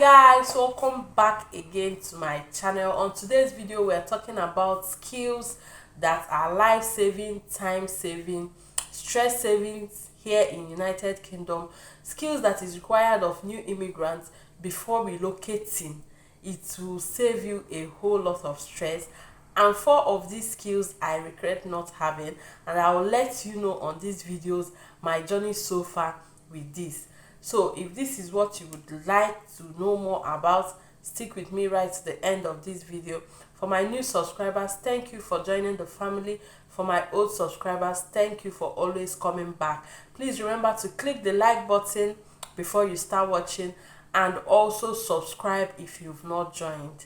Guys, welcome back again to my channel. On today's video we're talking about skills that are life-saving, time-saving, stress savings here in United Kingdom. Skills that is required of new immigrants before relocating. It will save you a whole lot of stress, and 4 of these skills I regret not having, and I will let you know on these videos my journey so far with this. So if this is what you would like to know more about, stick with me right to the end of this video. For my new subscribers, thank you for joining the family. For my old subscribers, thank you for always coming back. Please remember to click the like button before you start watching, and also subscribe if you've not joined.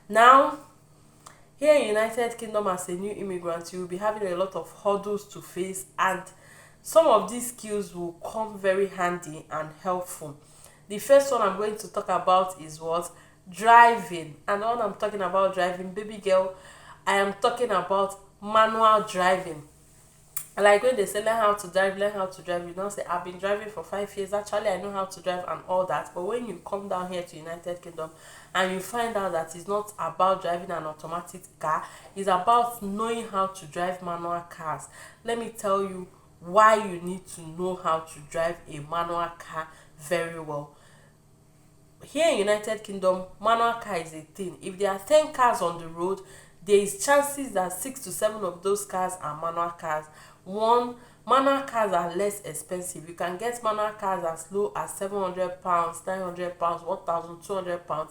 Now, here in United Kingdom as a new immigrant, you will be having a lot of hurdles to face, and some of these skills will come very handy and helpful. The first one I'm going to talk about is what? Driving. And when I'm talking about driving, baby girl, I am talking about manual driving. Like when they say learn how to drive, you don't say I've been driving for 5 years. Actually, I know how to drive and all that. But when you come down here to United Kingdom and you find out that it's not about driving an automatic car, it's about knowing how to drive manual cars. Let me tell you why you need to know how to drive a manual car very well. Here in United Kingdom, manual car is a thing. If there are 10 cars on the road, there is chances that 6 to 7 of those cars are manual cars. Manual cars are less expensive. You can get manual cars as low as £700, £900, £1,200.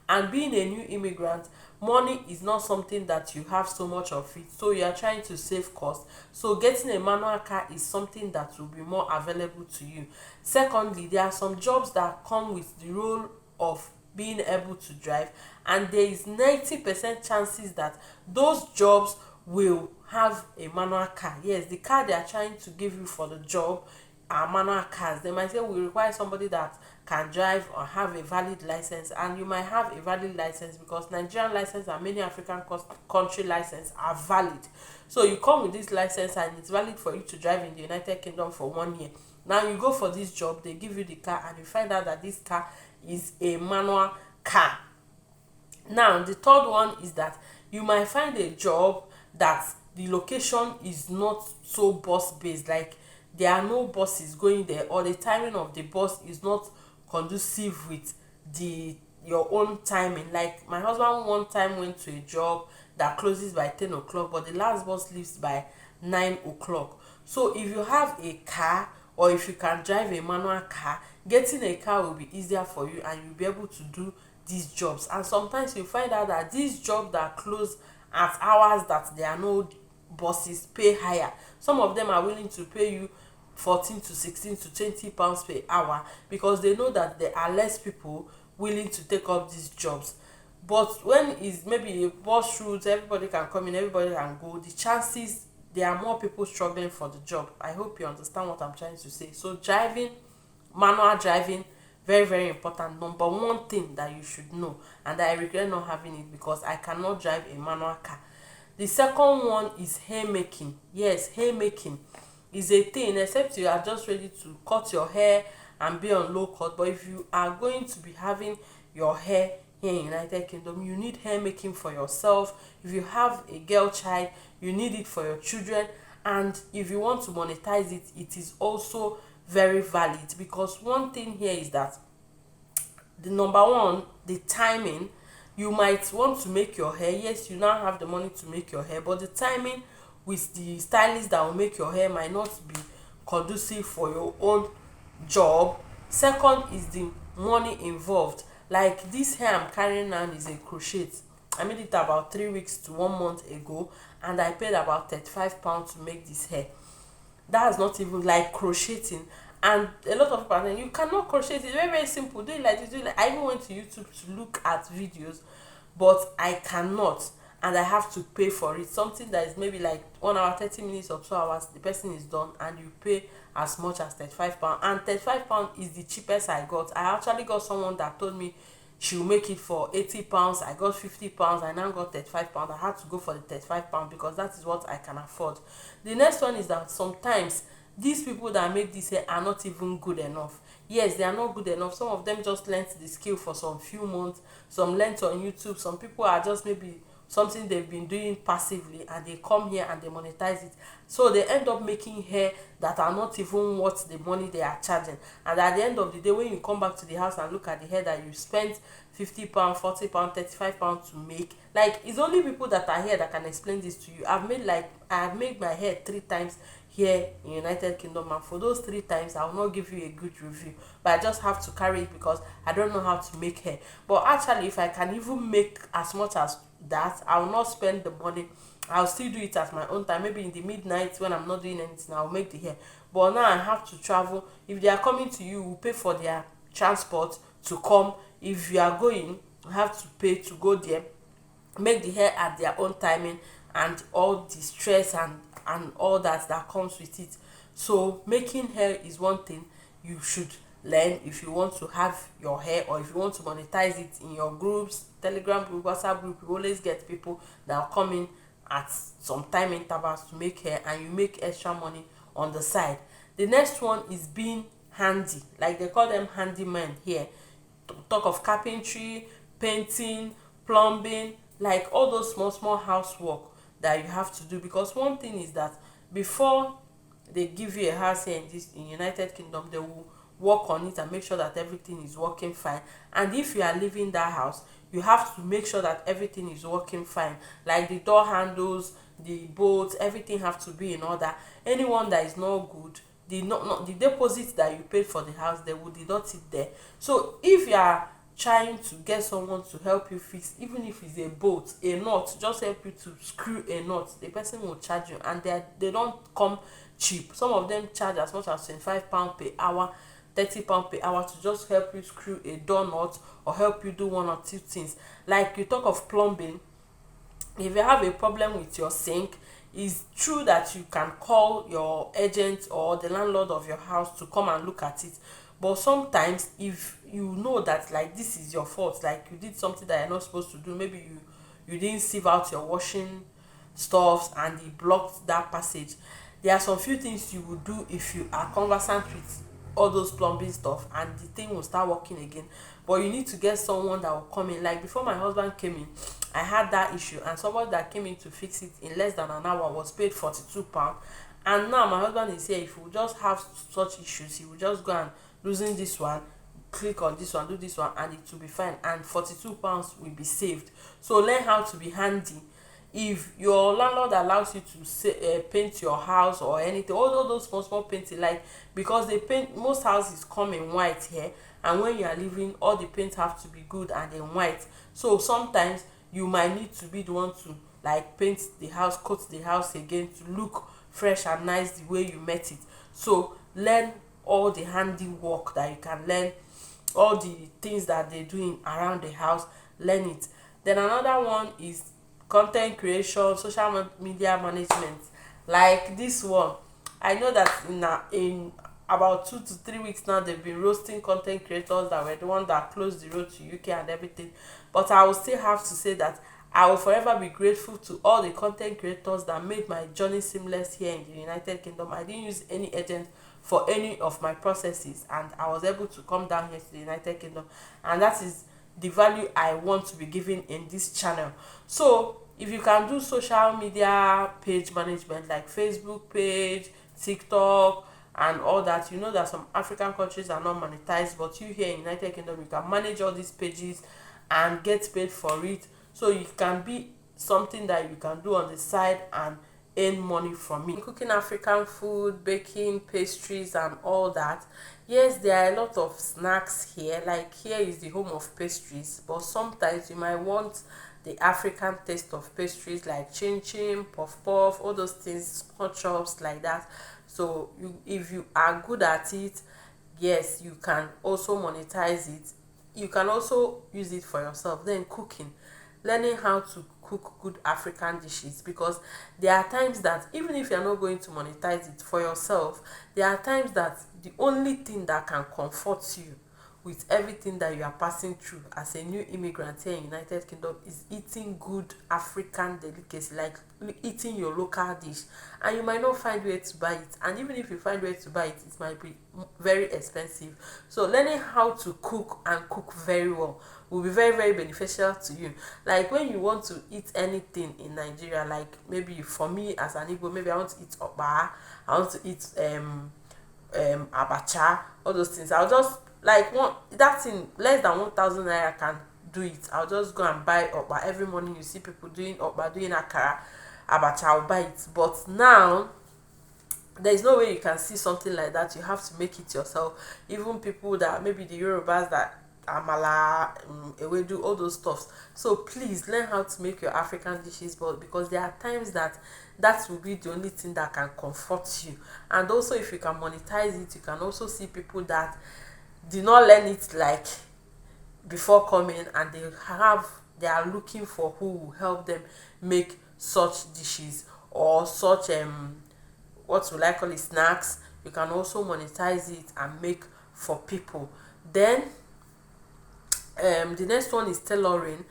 And being a new immigrant, money is not something that you have so much of it, so you are trying to save cost. So getting a manual car is something that will be more available to you. Secondly, there are some jobs that come with the role of being able to drive, and there is 90% chances that those jobs will have a manual car. Yes, the car they are trying to give you for the job are manual cars. They might say we require somebody that can drive or have a valid license, and you might have a valid license because Nigerian license and many African country license are valid. So you come with this license and it's valid for you to drive in the United Kingdom for 1 year. Now you go for this job, they give you the car, and you find out that this car is a manual car. Now the third one is that you might find a job that the location is not so bus based, like there are no buses going there, or the timing of the bus is not conducive with your own timing. Like my husband one time went to a job that closes by 10 o'clock, but the last bus leaves by 9 o'clock. So if you have a car, or if you can drive a manual car, getting a car will be easier for you, and you'll be able to do these jobs. And sometimes you find out that these jobs that close at hours that there are no buses pay higher. Some of them are willing to pay you 14 to 16 to 20 pounds per hour, because they know that there are less people willing to take up these jobs. But when it's maybe a bus route, everybody can come in, everybody can go, the chances there are more people struggling for the job. I hope you understand what I'm trying to say. So driving, manual driving, very very important. Number one thing that you should know, and I regret not having it because I cannot drive a manual car. The second one is haymaking. Yes, haymaking is a thing, except you are just ready to cut your hair and be on low cut. But if you are going to be having your hair here in United Kingdom, you need hair making for yourself. If you have a girl child, you need it for your children. And if you want to monetize it, it is also very valid, because one thing here is that the number one, the timing. You might want to make your hair. Yes, you now have the money to make your hair, but the timing with the stylist that will make your hair might not be conducive for your own job. Second is the money involved. Like this hair I'm carrying now is a crochet. I made it about 3 weeks to 1 month ago, and I paid about £35 to make this hair. That's not even like crocheting. And a lot of people are saying you cannot crochet, it's very very simple, do it like this, do it like. I even went to YouTube to look at videos, but I cannot, and I have to pay for it. Something that is maybe like 1 hour, 30 minutes or 2 hours, the person is done, and you pay as much as £35. And £35 is the cheapest I got. I actually got someone that told me she will make it for £80. I got £50. I now got £35. I had to go for the £35 because that is what I can afford. The next one is that sometimes these people that make this hair are not even good enough. yes, they are not good enough. Some of them just learnt the skill for some few months, some learnt on YouTube, some people are just maybe something they've been doing passively, and they come here and they monetize it, so they end up making hair that are not even worth the money they are charging. And at the end of the day, when you come back to the house and look at the hair that you spent £50, £40, £35 to make, like, it's only people that are here that can explain this to you. I've made my hair 3 times here in United Kingdom, and for those 3 times I will not give you a good review, but I just have to carry it because I don't know how to make hair. But actually, if I can even make as much as that, I will not spend the money. I'll still do it at my own time, maybe in the midnight when I'm not doing anything, I'll make the hair. But now I have to travel. If they are coming to you, you pay for their transport to come. If you are going, you have to pay to go there, make the hair at their own timing, and all the stress and all that comes with it. So making hair is one thing you should learn if you want to have your hair, or if you want to monetize it in your groups, Telegram group, WhatsApp group. You always get people that are coming at some time intervals to make hair, and you make extra money on the side. The next one is being handy, like they call them handyman here. Talk of carpentry, painting, plumbing, like all those small small housework that you have to do. Because one thing is that before they give you a house here in United Kingdom, they will work on it and make sure that everything is working fine. And if you are leaving that house, you have to make sure that everything is working fine, like the door handles, the bolts, everything have to be in order. Anyone that is not good, the deposit that you paid for the house, they will deduct it there. So if you are trying to get someone to help you fix, even if it's a bolt, a nut, just help you to screw a nut, the person will charge you. And they don't come cheap. Some of them charge as much as £25 per hour, £30 per hour to just help you screw a door nut, or help you do one or two things. Like you talk of plumbing, if you have a problem with your sink, it's true that you can call your agent or the landlord of your house to come and look at it. But sometimes, if you know that like this is your fault, like you did something that you're not supposed to do, maybe you didn't sieve out your washing stuffs and it blocked that passage, there are some few things you will do if you are conversant with all those plumbing stuff, and the thing will start working again. But you need to get someone that will come in. Like before my husband came in, I had that issue, and somebody that came in to fix it in less than an hour was paid £42. And now my husband is here. If we just have such issues, he will just go and losing this one, click on this one, do this one, and it will be fine, and £42 will be saved. So learn how to be handy. If your landlord allows you to paint your house or anything, all those small small painting, like, because they paint, most houses come in white here, and when you are leaving, all the paint have to be good and in white. So sometimes you might need to be the one to like paint the house, coat the house again to look fresh and nice the way you met it. So learn all the handiwork that you can learn, all the things that they're doing around the house, learn it. Then another one is content creation, social media management. Like this one, I know that in about 2 to 3 weeks now, they've been roasting content creators that were the one that closed the road to UK and everything. But I will still have to say that I will forever be grateful to all the content creators that made my journey seamless here in the United Kingdom. I didn't use any agent for any of my processes, and I was able to come down here to the United Kingdom, and that is the value I want to be giving in this channel. So if you can do social media page management, like Facebook page, TikTok, and all that, you know that some African countries are not monetized, but you here in United Kingdom, you can manage all these pages and get paid for it. So it can be something that you can do on the side and earn money from it. Cooking African food, baking, pastries, and all that. Yes, there are a lot of snacks here. Like here is the home of pastries, but sometimes you might want the African taste of pastries, like chin chin, puff puff, all those things, hot chops, like that. So if you are good at it, yes, you can also monetize it. You can also use it for yourself. Then cooking, learning how to cook good African dishes, because there are times that even if you're not going to monetize it for yourself, there are times that the only thing that can comfort you with everything that you are passing through as a new immigrant here in United Kingdom is eating good African delicacy, like eating your local dish. And you might not find where to buy it, and even if you find where to buy it, it might be very expensive. So learning how to cook and cook very well will be very very beneficial to you. Like when you want to eat anything in Nigeria, like maybe for me as an Igbo, maybe I want to eat okpa, I want to eat abacha, all those things. I'll just like one that thing less than 1,000 naira can do it. I'll just go and buy okpa. Every morning you see people doing okpa, doing akara, abacha, I'll buy it. But now there is no way you can see something like that. You have to make it yourself. Even people that maybe the Yorubas that amala, ewedu, all those stuffs. So please learn how to make your African dishes, but because there are times that that will be the only thing that can comfort you. And also if you can monetize it, you can also see people that did not learn it like before coming, and they are looking for who will help them make such dishes or such what will I call it, snacks. You can also monetize it and make for people. Then the next one is tailoring.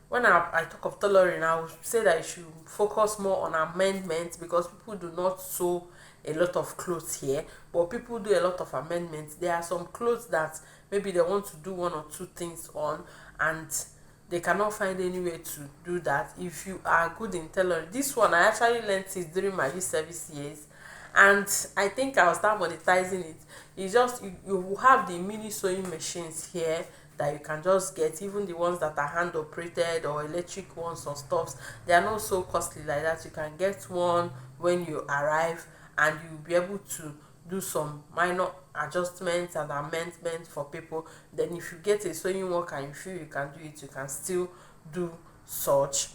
When I talk of tailoring, I would say that you should focus more on amendments, because people do not sew a lot of clothes here, but people do a lot of amendments. There are some clothes that maybe they want to do one or two things on, and they cannot find any way to do that. If you are good in tailoring, this one I actually learned it during my youth service years, and I think I'll start monetizing it. It's just you have the mini sewing machines here that you can just get, even the ones that are hand operated or electric ones or stuffs. They are not so costly like that. You can get one when you arrive, and you'll be able to do some minor adjustments and amendments for people. Then if you get a sewing work and you feel you can do it, you can still do such.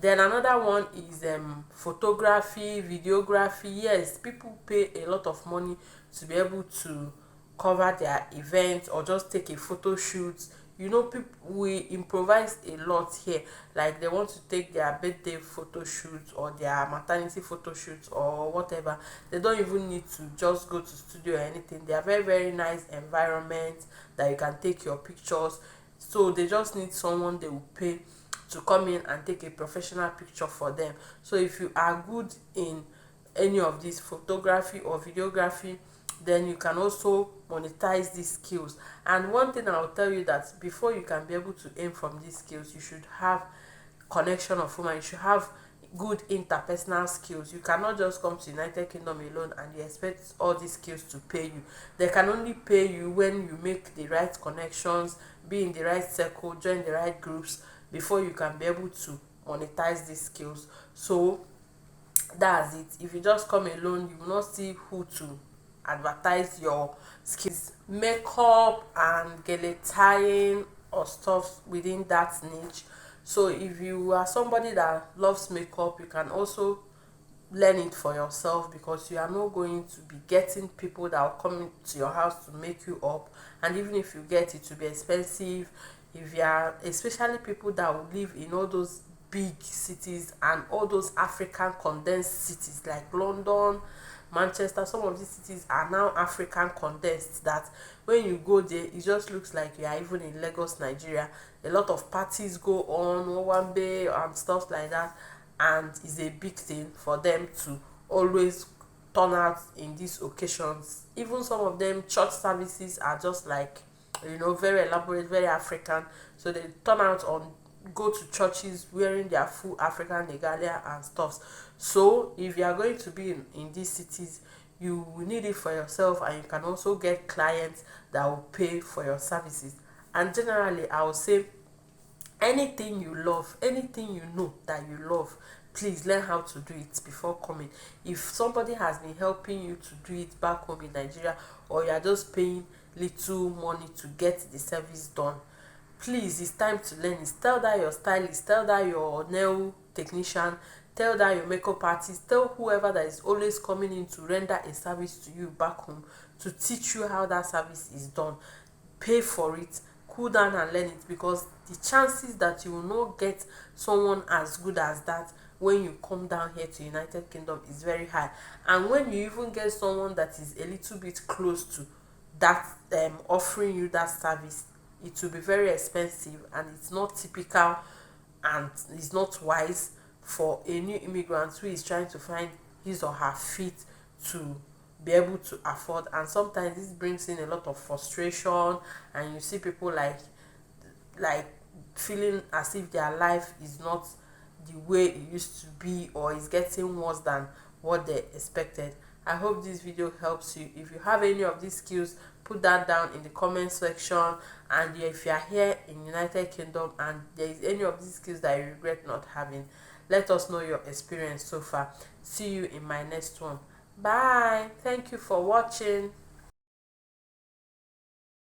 Then another one is photography, videography. Yes, people pay a lot of money to be able to cover their events or just take a photo shoot. You know, people, we improvise a lot here. Like they want to take their birthday photo shoot or their maternity photo shoot or whatever. They don't even need to just go to studio or anything. They are very very nice environments that you can take your pictures. So they just need someone they will pay to come in and take a professional picture for them. So if you are good in any of this photography or videography, then you can also monetize these skills. And one thing I'll tell you, that before you can be able to aim from these skills, you should have connection of woman. You should have good interpersonal skills. You cannot just come to United Kingdom alone and you expect all these skills to pay you. They can only pay you when you make the right connections, be in the right circle, join the right groups, before you can be able to monetize these skills. So that's it. If you just come alone, you will not see who to advertise your skills. Makeup and gele tying or stuff within that niche. So if you are somebody that loves makeup, you can also learn it for yourself, because you are not going to be getting people that will come to your house to make you up. And even if you get it, to be expensive. If you are, especially people that will live in all those big cities and all those African condensed cities like London, Manchester, some of these cities are now African condensed, that when you go there, it just looks like you are even in Lagos, Nigeria. A lot of parties go on, Owambe and stuff like that, and it's a big thing for them to always turn out in these occasions. Even some of them, church services are just like, very elaborate, very African. So they turn out on, go to churches wearing their full African regalia and stuff. So if you are going to be in these cities, you will need it for yourself, and you can also get clients that will pay for your services. And generally, I would say anything you love, anything you know that you love, please learn how to do it before coming. If somebody has been helping you to do it back home in Nigeria, or you are just paying little money to get the service done, please, it's time to learn it. Tell that your stylist, tell that your nail technician, tell that your makeup artist, tell whoever that is always coming in to render a service to you back home, to teach you how that service is done. Pay for it, cool down and learn it, because the chances that you will not get someone as good as that when you come down here to United Kingdom is very high. And when you even get someone that is a little bit close to that offering you that service, it will be very expensive, and it's not typical, and it's not wise for a new immigrant who is trying to find his or her feet to be able to afford. And sometimes this brings in a lot of frustration, and you see people like feeling as if their life is not the way it used to be, or is getting worse than what they expected. I hope this video helps you. If you have any of these skills, put that down in the comment section. And if you are here in United Kingdom and there is any of these skills that you regret not having, let us know your experience so far. See you in my next one. Bye. Thank you for watching.